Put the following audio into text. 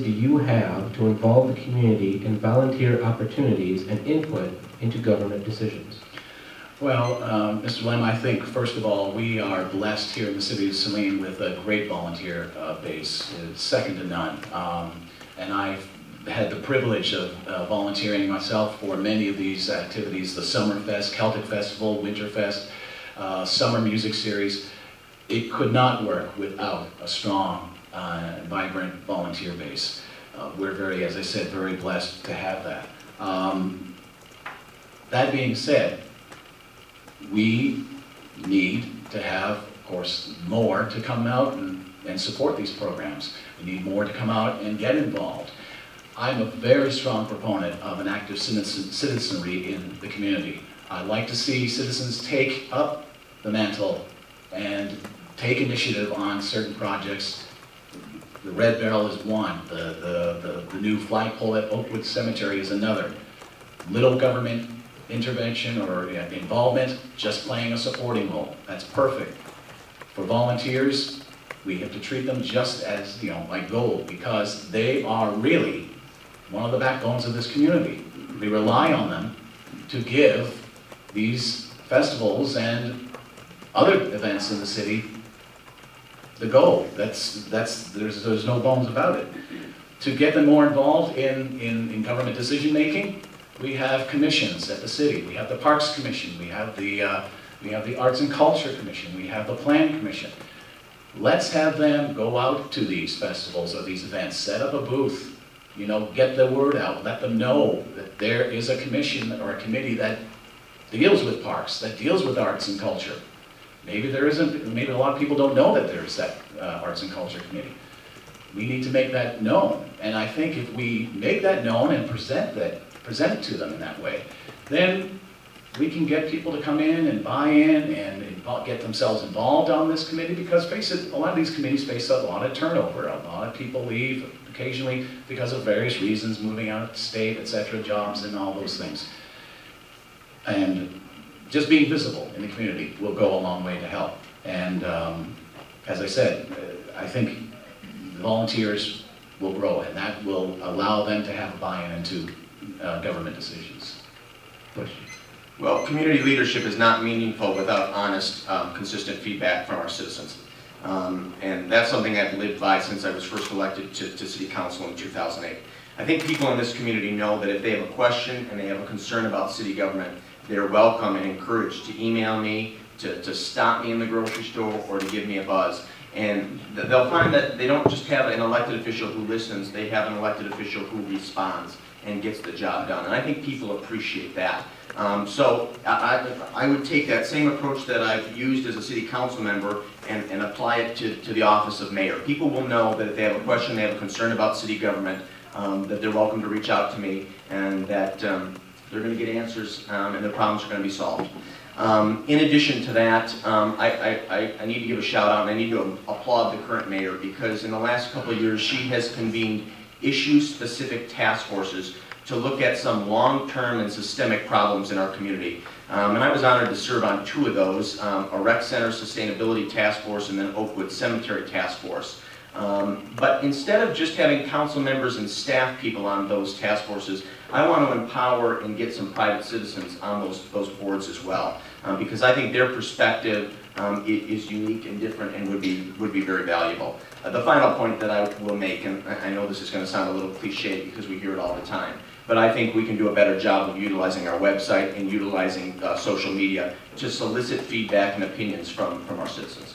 do you have to involve the community in volunteer opportunities and input into government decisions? Well, Mr. Lem, I think, first of all, we are blessed here in the city of Saline with a great volunteer base. It's second to none. And I've had the privilege of volunteering myself for many of these activities, the Summerfest, Celtic Festival, Winterfest, Summer Music Series. It could not work without a strong, vibrant volunteer base. We're very, as I said, very blessed to have that. That being said, we need to have, of course, more to come out and support these programs. We need more to come out and get involved. I'm a very strong proponent of an active citizenry in the community. I'd like to see citizens take up the mantle and take initiative on certain projects. The Red Barrel is one. The new flagpole at Oakwood Cemetery is another. Little government intervention or involvement, just playing a supporting role. That's perfect. For volunteers, we have to treat them just as, like gold, because they are really one of the backbones of this community. We rely on them to give these festivals and other events in the city the gold. There's no bones about it. To get them more involved in government decision making, we have commissions at the city. We have the Parks Commission. We have the Arts and Culture Commission. We have the Plan Commission. Let's have them go out to these festivals or these events, set up a booth, get the word out, let them know that there is a commission or a committee that deals with parks, that deals with arts and culture. Maybe there isn't, maybe a lot of people don't know that there's that Arts and Culture Committee. We need to make that known. And I think if we make that known and present it to them in that way, then we can get people to come in and buy in and get themselves involved on this committee, because face it, a lot of these committees face a lot of turnover. A lot of people leave occasionally because of various reasons, moving out of state, etc., jobs and all those things. And just being visible in the community will go a long way to help. And as I said, I think volunteers will grow, and that will allow them to have a buy-in into government decisions. Question. Well, community leadership is not meaningful without honest, consistent feedback from our citizens. And that's something I've lived by since I was first elected to City Council in 2008. I think people in this community know that if they have a question and they have a concern about city government, they're welcome and encouraged to email me, to stop me in the grocery store, or to give me a buzz. And they'll find that they don't just have an elected official who listens, they have an elected official who responds and gets the job done. And I think people appreciate that. So I would take that same approach that I've used as a city council member and apply it to the office of mayor. People will know that if they have a question, they have a concern about city government, that they're welcome to reach out to me, and that they're going to get answers and their problems are going to be solved. In addition to that, I need to give a shout out, and I need to applaud the current mayor, because in the last couple of years she has convened issue-specific task forces to look at some long-term and systemic problems in our community. And I was honored to serve on two of those, a rec center sustainability task force and then Oakwood Cemetery task force. But instead of just having council members and staff people on those task forces, I want to empower and get some private citizens on those boards as well, because I think their perspective is unique and different and would be very valuable. The final point that I will make, and I know this is going to sound a little cliche because we hear it all the time, but I think we can do a better job of utilizing our website and utilizing social media to solicit feedback and opinions from our citizens.